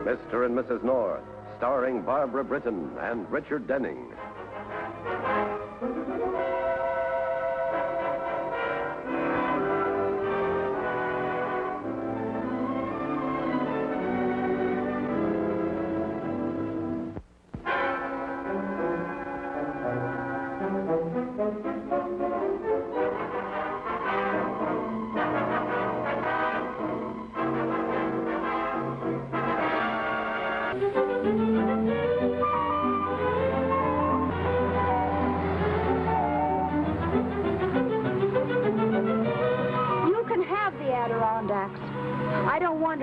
Mr. and Mrs. North, starring Barbara Britton and Richard Denning.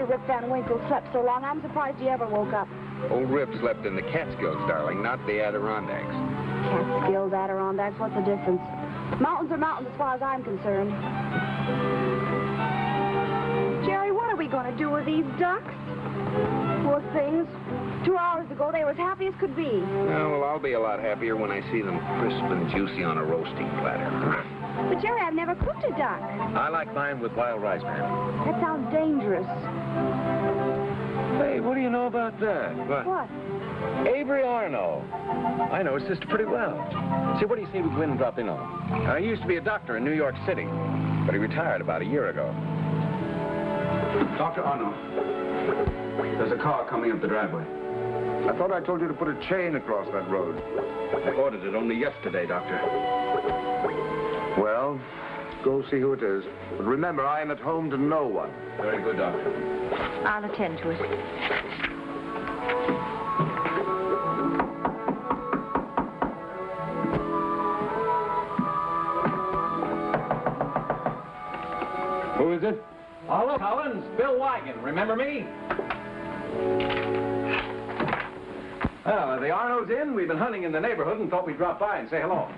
Rip Van Winkle slept so long, I'm surprised he ever woke up. Old Rip slept in the Catskills, darling, not the Adirondacks. Catskills, Adirondacks, what's the difference? Mountains are mountains as far as I'm concerned. Jerry, what are we going to do with these ducks? Poor things. 2 hours ago, they were as happy as could be. Oh, well, I'll be a lot happier when I see them crisp and juicy on a roasting platter. But, Jerry, I've never cooked a duck. I like mine with wild rice, ma'am. That sounds dangerous. Hey, what do you know about that? What? Avery Arno. I know his sister pretty well. See, what do you say we go in and drop in on him? He used to be a doctor in New York City, but he retired about a year ago. Dr. Arno, there's a car coming up the driveway. I thought I told you to put a chain across that road. I ordered it only yesterday, Doctor. Well, go see who it is. But remember, I am at home to no one. Very good, Doctor. I'll attend to it. Who is it? Hello, Collins. Bill Weigand. Remember me? Well, are the Arnos in? We've been hunting in the neighborhood and thought we'd drop by and say hello.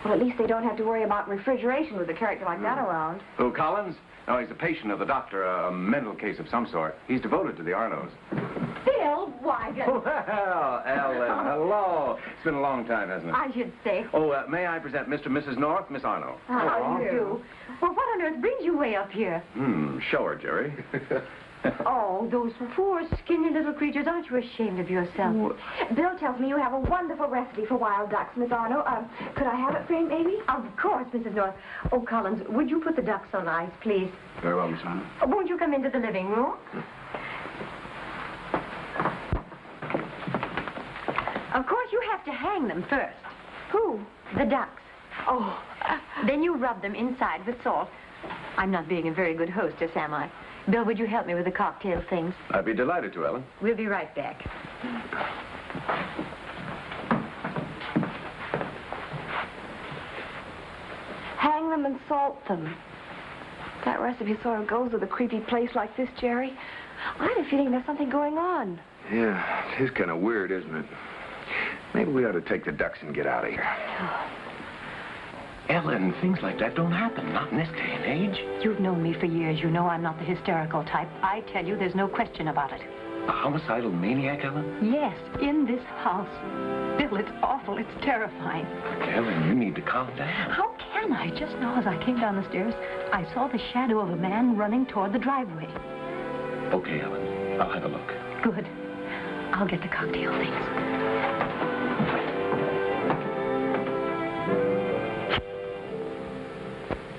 Well, at least they don't have to worry about refrigeration with a character like that around. Who, Collins? No, he's a patient of the doctor, a mental case of some sort. He's devoted to the Arnos. Bill Weigand. Well, Ellen, hello. It's been a long time, hasn't it? I should say. Oh, may I present Mr. and Mrs. North, Miss Arno? How do you do? Well, what on earth brings you way up here? Show her, Jerry. Oh, those poor, skinny little creatures. Aren't you ashamed of yourself? What? Bill tells me you have a wonderful recipe for wild ducks, Miss Arno. Could I have it framed, maybe? Of course, Mrs. North. Oh, Collins, would you put the ducks on ice, please? Very well, Miss Arno. Oh, won't you come into the living room? Of course, you have to hang them first. Who? The ducks. Oh. Then you rub them inside with salt. I'm not being a very good hostess, am I? Bill, would you help me with the cocktail things? I'd be delighted to, Ellen. We'll be right back. Hang them and salt them. That recipe sort of goes with a creepy place like this, Jerry. I have a feeling there's something going on. Yeah, it is kind of weird, isn't it? Maybe we ought to take the ducks and get out of here. Ellen, things like that don't happen, not in this day and age. You've known me for years. You know I'm not the hysterical type. I tell you, there's no question about it. A homicidal maniac, Ellen? Yes, in this house. Bill, it's awful. It's terrifying. Ellen, you need to calm down. How can I? Just now, as I came down the stairs, I saw the shadow of a man running toward the driveway. Okay, Ellen. I'll have a look. Good. I'll get the cocktail things.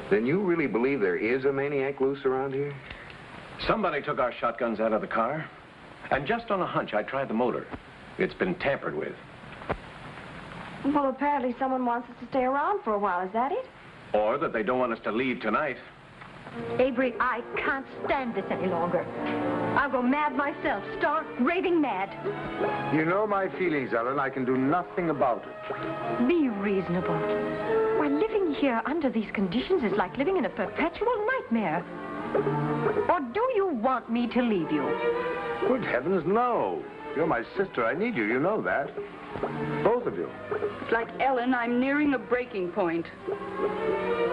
Then you really believe there is a maniac loose around here? Somebody took our shotguns out of the car, and just on a hunch, I tried the motor. It's been tampered with. Well, apparently someone wants us to stay around for a while. Is that it? Or that they don't want us to leave tonight. Avery, I can't stand this any longer. I'll go mad myself, stark, raving mad. You know my feelings, Ellen. I can do nothing about it. Be reasonable. Why, living here under these conditions is like living in a perpetual nightmare. Or do you want me to leave you? Good heavens, no. You're my sister. I need you. You know that. Both of you. It's like Ellen, I'm nearing a breaking point.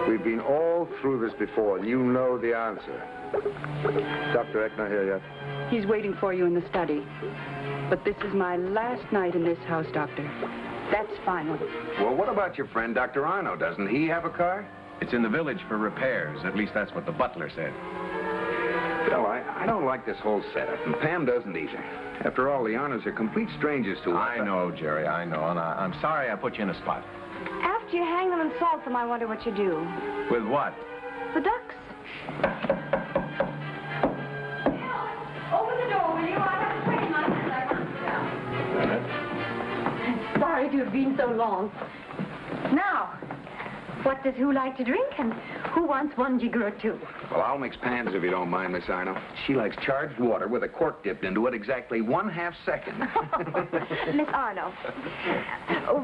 We've been all through this before, and you know the answer. Dr. Eckner here yet? He's waiting for you in the study. But this is my last night in this house, Doctor. That's final. Well, what about your friend, Dr. Arno? Doesn't he have a car? It's in the village for repairs. At least that's what the butler said. Bill, I don't like this whole setup, and Pam doesn't either. After all, the Arnos are complete strangers to us. I know, Jerry, I know, and I'm sorry I put you in a spot. After you hang them and salt them, I wonder what you do. With what? The ducks. Open the door, will you? I have to train myself. Sorry to have been so long. Now, what does who like to drink, and who wants one jigger or two? Well, I'll mix pans if you don't mind, Miss Arno. She likes charged water with a cork dipped into it exactly 1/2 second. Miss Arno,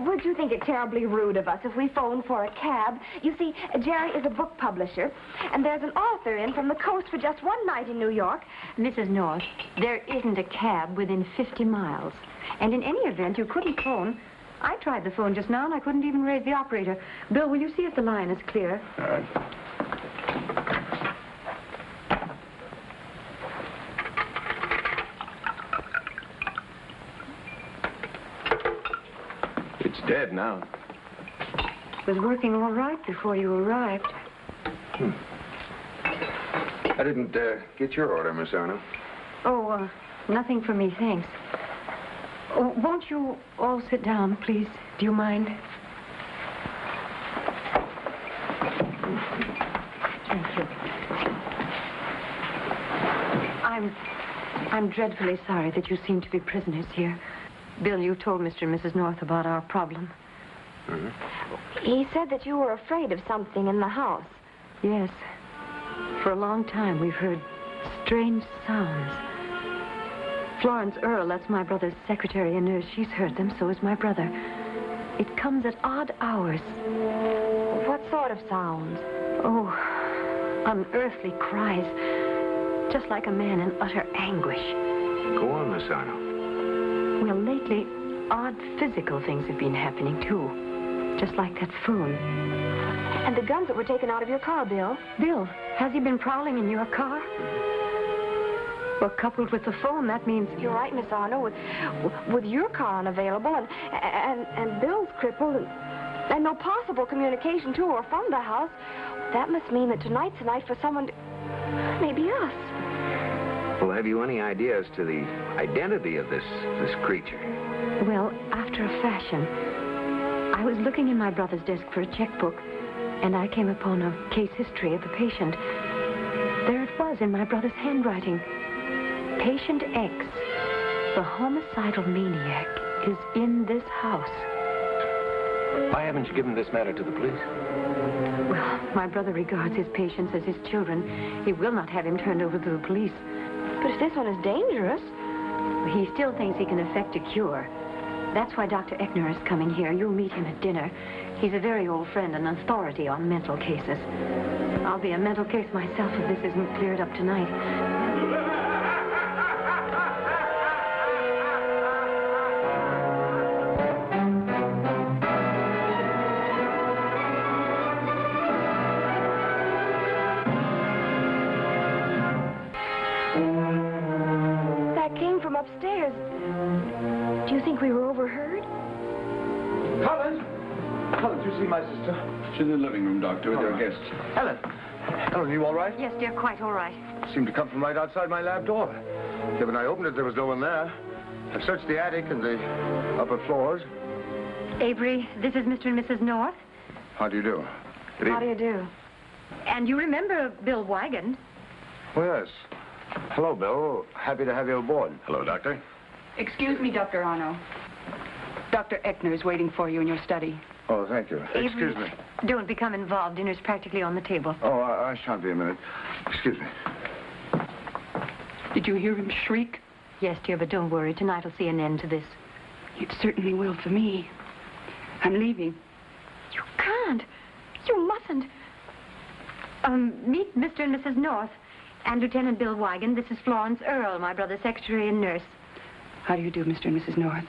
would you think it terribly rude of us if we phoned for a cab? You see, Jerry is a book publisher, and there's an author in from the coast for just one night in New York. Mrs. North, there isn't a cab within 50 miles. And in any event, you couldn't phone. I tried the phone just now, and I couldn't even raise the operator. Bill, will you see if the line is clear? All right. It's dead now. It was working all right before you arrived. I didn't get your order, Miss Arno. Oh, nothing for me, thanks. Oh, won't you all sit down, please? Do you mind? Thank you. I'm dreadfully sorry that you seem to be prisoners here. Bill, you told Mr. and Mrs. North about our problem. He said that you were afraid of something in the house. Yes. For a long time, we've heard strange sounds. Florence Earle, that's my brother's secretary and nurse, she's heard them, so has my brother. It comes at odd hours. What sort of sounds? Oh, unearthly cries. Just like a man in utter anguish. Go on, Miss Arno. Well, lately, odd physical things have been happening, too. Just like that phone. And the guns that were taken out of your car, Bill. Bill, has he been prowling in your car? Well, coupled with the phone, that means... You're right, Miss Arno. With your car unavailable and Bill's crippled and no possible communication to or from the house, that must mean that tonight's the night for someone to... Maybe us. Well, have you any idea as to the identity of this creature? Well, after a fashion. I was looking in my brother's desk for a checkbook, and I came upon a case history of the patient. There it was in my brother's handwriting. Patient X, the homicidal maniac, is in this house. Why haven't you given this matter to the police? Well, my brother regards his patients as his children. He will not have him turned over to the police. But if this one is dangerous... He still thinks he can effect a cure. That's why Dr. Eckner is coming here. You'll meet him at dinner. He's a very old friend and authority on mental cases. I'll be a mental case myself if this isn't cleared up tonight. Upstairs. Do you think we were overheard? Collins! Collins, you see my sister? She's in the living room, Doctor, with her guests. Helen! Helen, you all right? Yes, dear, quite all right. Seemed to come from right outside my lab door. Yeah, when I opened it, there was no one there. I've searched the attic and the upper floors. Avery, this is Mr. and Mrs. North. How do you do? How do you do? And you remember Bill Weigand? Oh, yes. Hello, Bill. Happy to have you aboard. Hello, Doctor. Excuse me, Dr. Arno. Dr. Eckner is waiting for you in your study. Oh, thank you. Excuse me. Don't become involved. Dinner's practically on the table. Oh, I shan't be a minute. Excuse me. Did you hear him shriek? Yes, dear, but don't worry. Tonight will see an end to this. It certainly will for me. I'm leaving. You can't. You mustn't. Meet Mr. and Mrs. North. And Lieutenant Bill Weigand. This is Florence Earle, my brother's secretary and nurse. How do you do, Mr. and Mrs. North?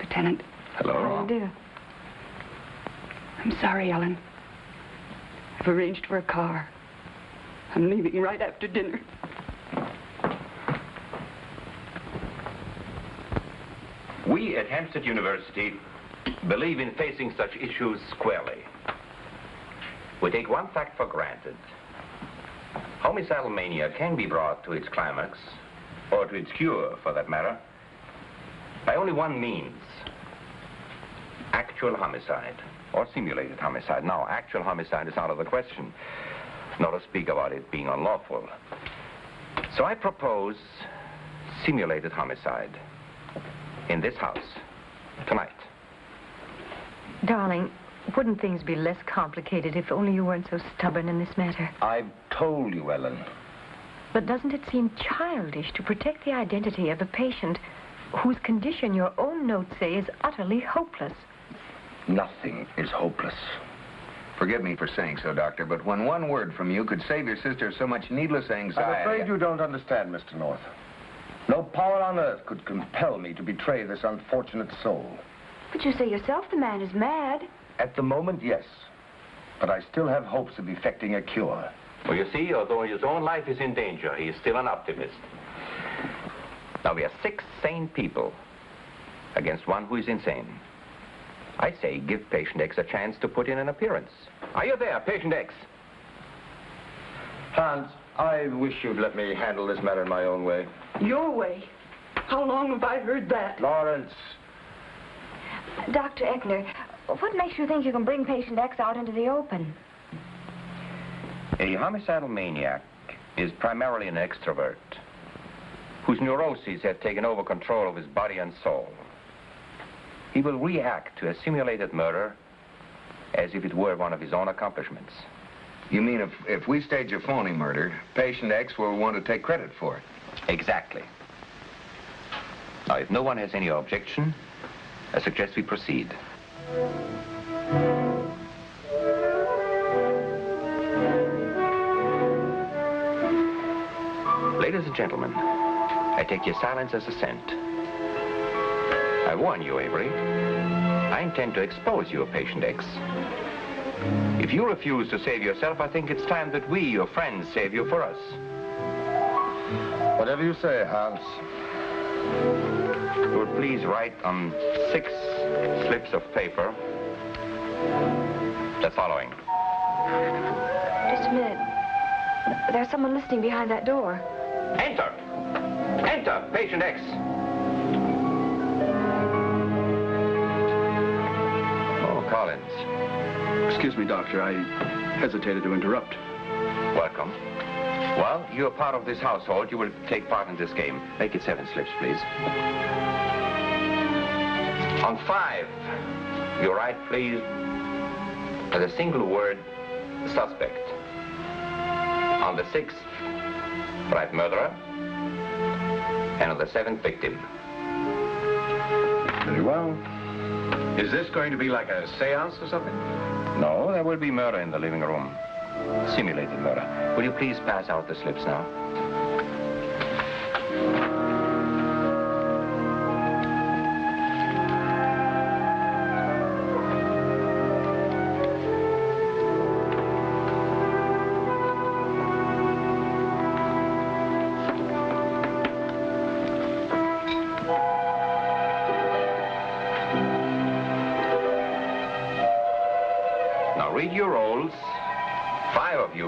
Lieutenant. Hello. How do you do? I'm sorry, Ellen. I've arranged for a car. I'm leaving right after dinner. We at Hampstead University believe in facing such issues squarely. We take one fact for granted. Homicidal mania can be brought to its climax, or to its cure, for that matter, by only one means: actual homicide, or simulated homicide. Now, actual homicide is out of the question, not to speak about it being unlawful. So I propose simulated homicide in this house tonight. Darling, wouldn't things be less complicated if only you weren't so stubborn in this matter? I've told you, Ellen. But doesn't it seem childish to protect the identity of a patient whose condition your own notes say is utterly hopeless? Nothing is hopeless. Forgive me for saying so, Doctor, but when one word from you could save your sister so much needless anxiety... I'm afraid you don't understand, Mr. North. No power on earth could compel me to betray this unfortunate soul. But you say yourself the man is mad. At the moment, yes. But I still have hopes of effecting a cure. Well, you see, although his own life is in danger, he is still an optimist. Now, we are 6 sane people against one who is insane. I say give patient X a chance to put in an appearance. Are you there, patient X? Hans, I wish you'd let me handle this matter in my own way. Your way? How long have I heard that? Lawrence. Dr. Eckner, what makes you think you can bring patient X out into the open? A homicidal maniac is primarily an extrovert whose neuroses have taken over control of his body and soul. He will react to a simulated murder as if it were one of his own accomplishments. You mean if we stage a phony murder, patient X will want to take credit for it? Exactly. Now, if no one has any objection, I suggest we proceed. Ladies and gentlemen, I take your silence as assent. I warn you, Avery, I intend to expose you, patient X. If you refuse to save yourself, I think it's time that we, your friends, save you for us. Whatever you say, Hans. You would please write on 6 slips of paper the following. Just a minute. There's someone listening behind that door. Enter! Enter, patient X. Oh, Collins. Excuse me, Doctor. I hesitated to interrupt. Welcome. Well, you're part of this household. You will take part in this game. Make it 7 slips, please. On 5, you write, please, as a single word, suspect. On the 6th, write murderer. And on the 7th, victim. Very well. Is this going to be like a seance or something? No, there will be murder in the living room. Simulated murder. Will you please pass out the slips now? Now read your rolls. 5 of you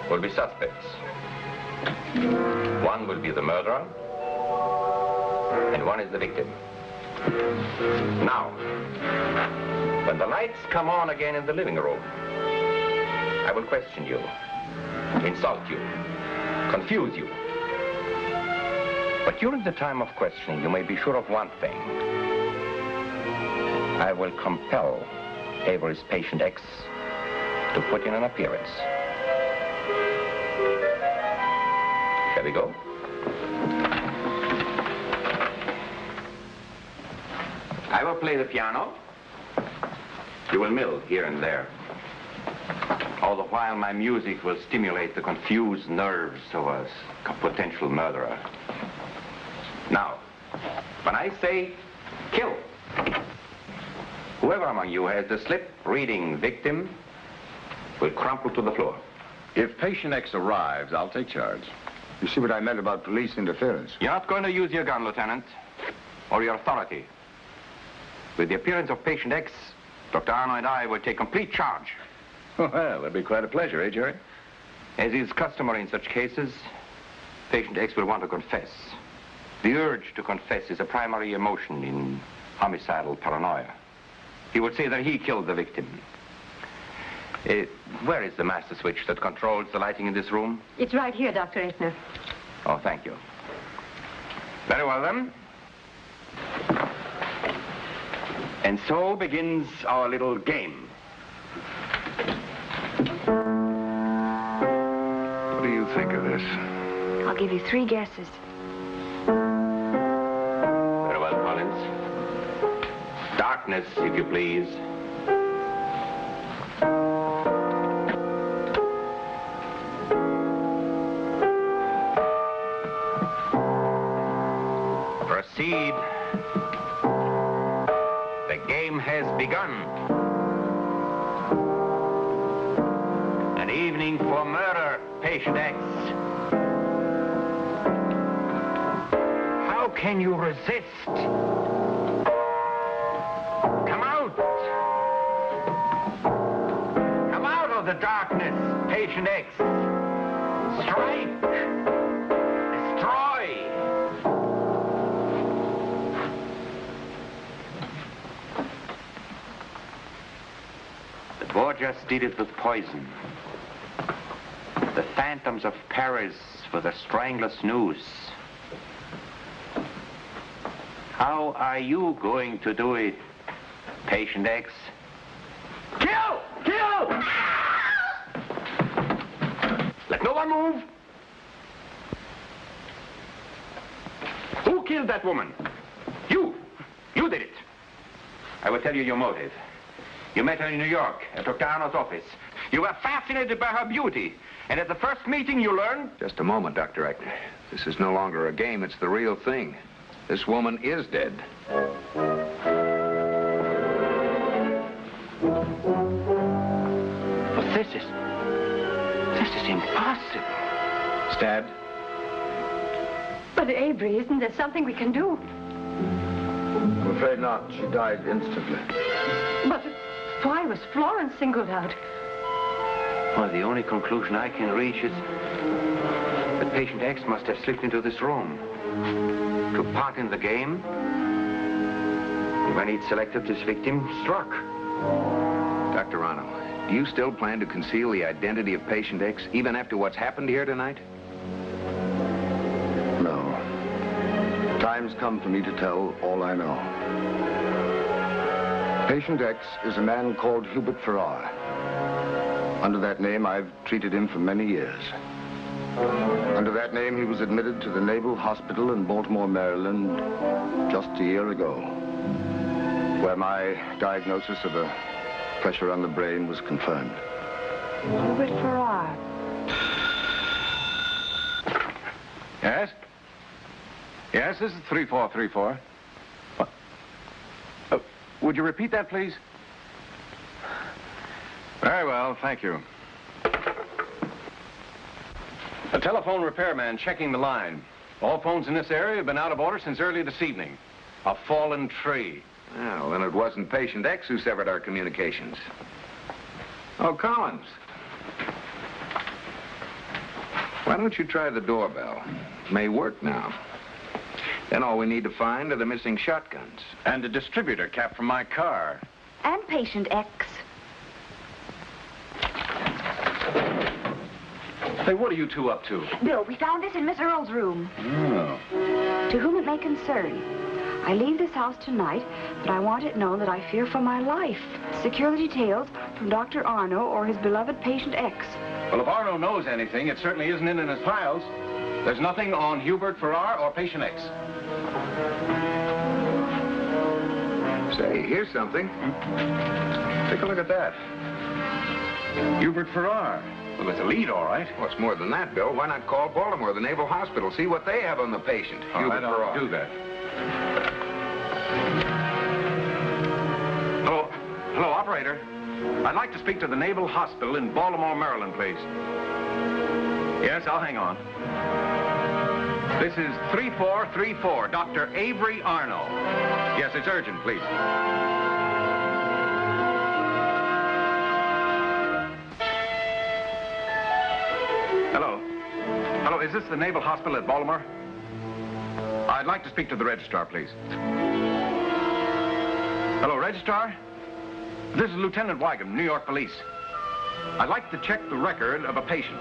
will be suspects. 1 will be the murderer, and 1 is the victim. Now, when the lights come on again in the living room, I will question you, insult you, confuse you. But during the time of questioning, you may be sure of one thing. I will compel Avery's patient X to put in an appearance. Shall we go? I will play the piano. You will mill here and there. All the while, my music will stimulate the confused nerves of a potential murderer. Now, when I say kill, whoever among you has the slip reading victim will crumple to the floor. If patient X arrives, I'll take charge. You see what I meant about police interference? You're not going to use your gun, Lieutenant, or your authority. With the appearance of patient X, Dr. Arno and I will take complete charge. Well, it'd be quite a pleasure, eh, Jerry? As is customary in such cases, patient X will want to confess. The urge to confess is a primary emotion in homicidal paranoia. He would say that he killed the victim. Where is the master switch that controls the lighting in this room? It's right here, Dr. Eckner. Oh, thank you. Very well, then. And so begins our little game. What do you think of this? I'll give you 3 guesses. Very well, Collins. Darkness, if you please. Proceed. The game has begun. An evening for murder, patient X. How can you resist? Come out! Come out of the darkness, patient X. Strike! Destroy! The Borgias did it with poison. The phantoms of Paris for the strangler's noose. How are you going to do it, patient X? Kill! Kill! Let no one move. Who killed that woman? You. You did it. I will tell you your motive. You met her in New York at Dr. Arno's office. You were fascinated by her beauty. And at the first meeting you learned... Just a moment, Dr. Eckner. This is no longer a game. It's the real thing. This woman is dead. But this is impossible. Stabbed? But, Avery, isn't there something we can do? I'm afraid not. She died instantly. But why was Florence singled out? Well, the only conclusion I can reach is that patient X must have slipped into this room, took part in the game, and when he'd selected this victim, struck. Dr. Arno, do you still plan to conceal the identity of patient X, even after what's happened here tonight? No. Time's come for me to tell all I know. Patient X is a man called Hubert Farrar. Under that name, I've treated him for many years. Under that name, he was admitted to the Naval Hospital in Baltimore, Maryland, just a year ago, where my diagnosis of a pressure on the brain was confirmed. Hubert Farrar. Yes? Yes, this is 3434. What? Would you repeat that, please? Very well, thank you. A telephone repairman checking the line. All phones in this area have been out of order since early this evening. A fallen tree. Well, then it wasn't patient X who severed our communications. Oh, Collins. Why don't you try the doorbell? May work now. Then all we need to find are the missing shotguns. And a distributor cap from my car. And patient X. Hey, what are you two up to? Bill, we found this in Miss Earle's room. Oh. To whom it may concern, I leave this house tonight, but I want it known that I fear for my life. Secure the details from Dr. Arno or his beloved patient X. Well, if Arno knows anything, it certainly isn't in his files. There's nothing on Hubert Farrar or patient X. Say, here's something. Take a look at that. Hubert Farrar. Well, it's a lead, all right. Well, it's more than that, Bill. Why not call Baltimore, the Naval Hospital, see what they have on the patient? All right, Farrar. I'll do that. Hello? Hello, operator. I'd like to speak to the Naval Hospital in Baltimore, Maryland, please. Yes, I'll hang on. This is 3434, Dr. Avery Arno. Yes, it's urgent, please. is this the Naval Hospital at Baltimore? I'd like to speak to the registrar, please. Hello, registrar? This is Lieutenant Weigand, New York Police. I'd like to check the record of a patient.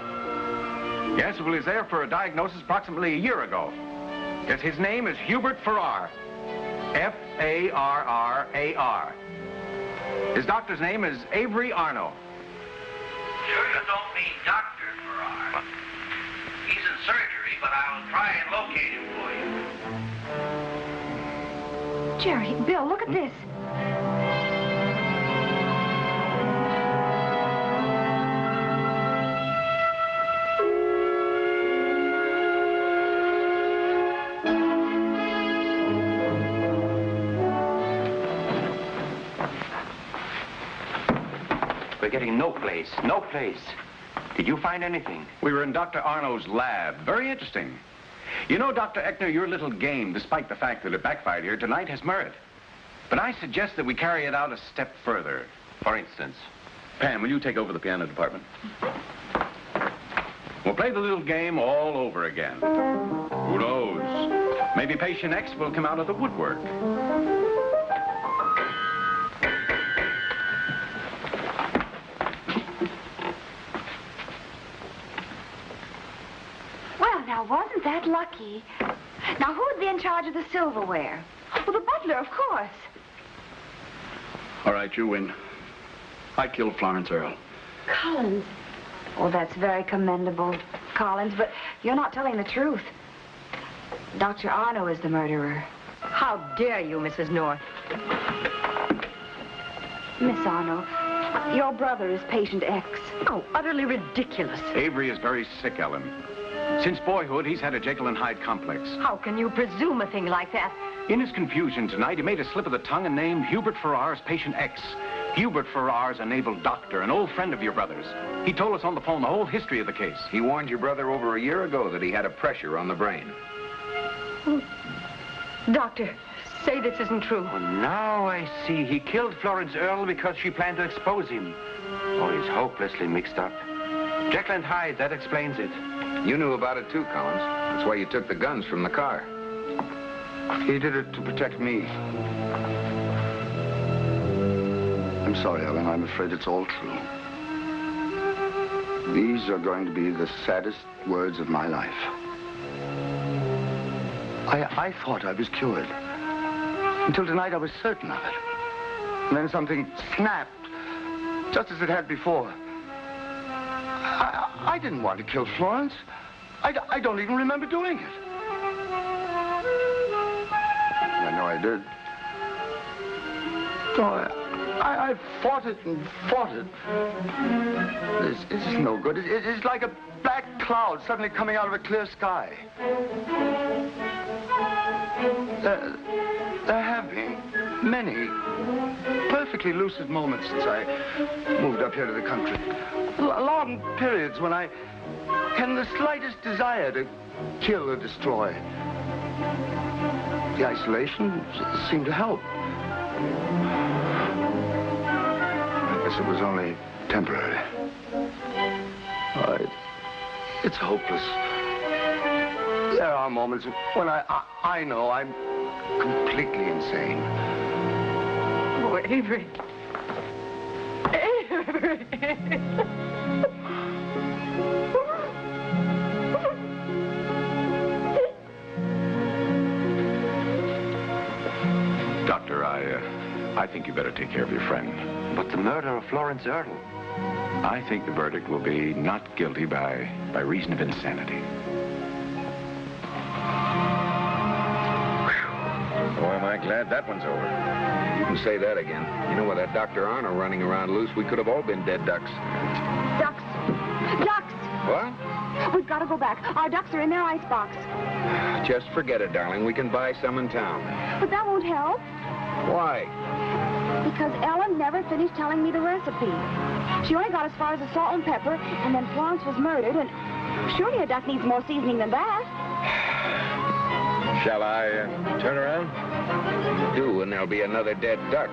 Yes, well, he was there for a diagnosis approximately a year ago. Yes, his name is Hubert Farrar. F-A-R-R-A-R. His doctor's name is Avery Arno. Sure you don't mean Dr. Farrar. He's in surgery, but I'll try and locate him for you. Jerry, Bill, look at this. We're getting no place, no place. Did you find anything? We were in Dr. Arno's lab. Very interesting. You know, Dr. Eckner, your little game, despite the fact that it backfired here tonight, has merit. But I suggest that we carry it out a step further. For instance? Pam, will you take over the piano department? We'll play the little game all over again. Who knows? Maybe patient X will come out of the woodwork. Now, wasn't that lucky? Now, who'd be in charge of the silverware? Well, the butler, of course. All right, you win. I killed Florence Earle. Collins. Oh, that's very commendable, Collins, but you're not telling the truth. Dr. Arno is the murderer. How dare you, Mrs. North? Miss Arno, your brother is patient X. Oh, utterly ridiculous. Avery is very sick, Ellen. Since boyhood, he's had a Jekyll and Hyde complex. How can you presume a thing like that? In his confusion tonight, he made a slip of the tongue and named Hubert Farrar as patient X. Hubert Farrar is a naval doctor, an old friend of your brother's. He told us on the phone the whole history of the case. He warned your brother over a year ago that he had a pressure on the brain. Oh, Doctor, say this isn't true. Oh, now I see. He killed Florence Earle because she planned to expose him. Oh, he's hopelessly mixed up. Jekyll and Hyde, that explains it. You knew about it too, Collins. That's why you took the guns from the car. He did it to protect me. I'm sorry, Ellen. I'm afraid it's all true. These are going to be the saddest words of my life. I thought I was cured. Until tonight, I was certain of it. And then something snapped, just as it had before. I didn't want to kill Florence. I don't even remember doing it. I know I did. Oh, I fought it and fought it. This is no good. It's like a black cloud suddenly coming out of a clear sky. There have been many perfectly lucid moments since I moved up here to the country. Long periods when I hadn't the slightest desire to kill or destroy. The isolation seemed to help. I guess it was only temporary. It's hopeless. There are moments when I know I'm completely insane. Oh, Avery. Avery. Doctor, I think you better take care of your friend. But the murder of Florence Earle? I think the verdict will be not guilty by reason of insanity. Boy, am I glad that one's over. You can say that again. You know, with that Dr. Arno running around loose, we could have all been dead ducks. Ducks. Ducks! What? We've got to go back. Our ducks are in their icebox. Just forget it, darling. We can buy some in town. But that won't help. Why? Because Ellen never finished telling me the recipe. She only got as far as the salt and pepper, and then Florence was murdered, and surely a duck needs more seasoning than that. Shall I turn around? You do, and there'll be another dead duck.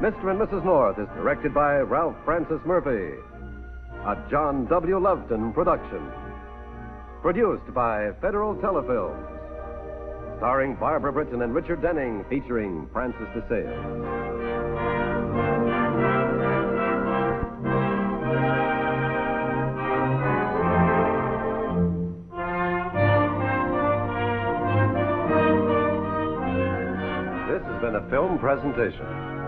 Mr. and Mrs. North is directed by Ralph Francis Murphy. A John W. Loveton production. Produced by Federal Telefilms. Starring Barbara Britton and Richard Denning, featuring Francis DeSale. This has been a film presentation.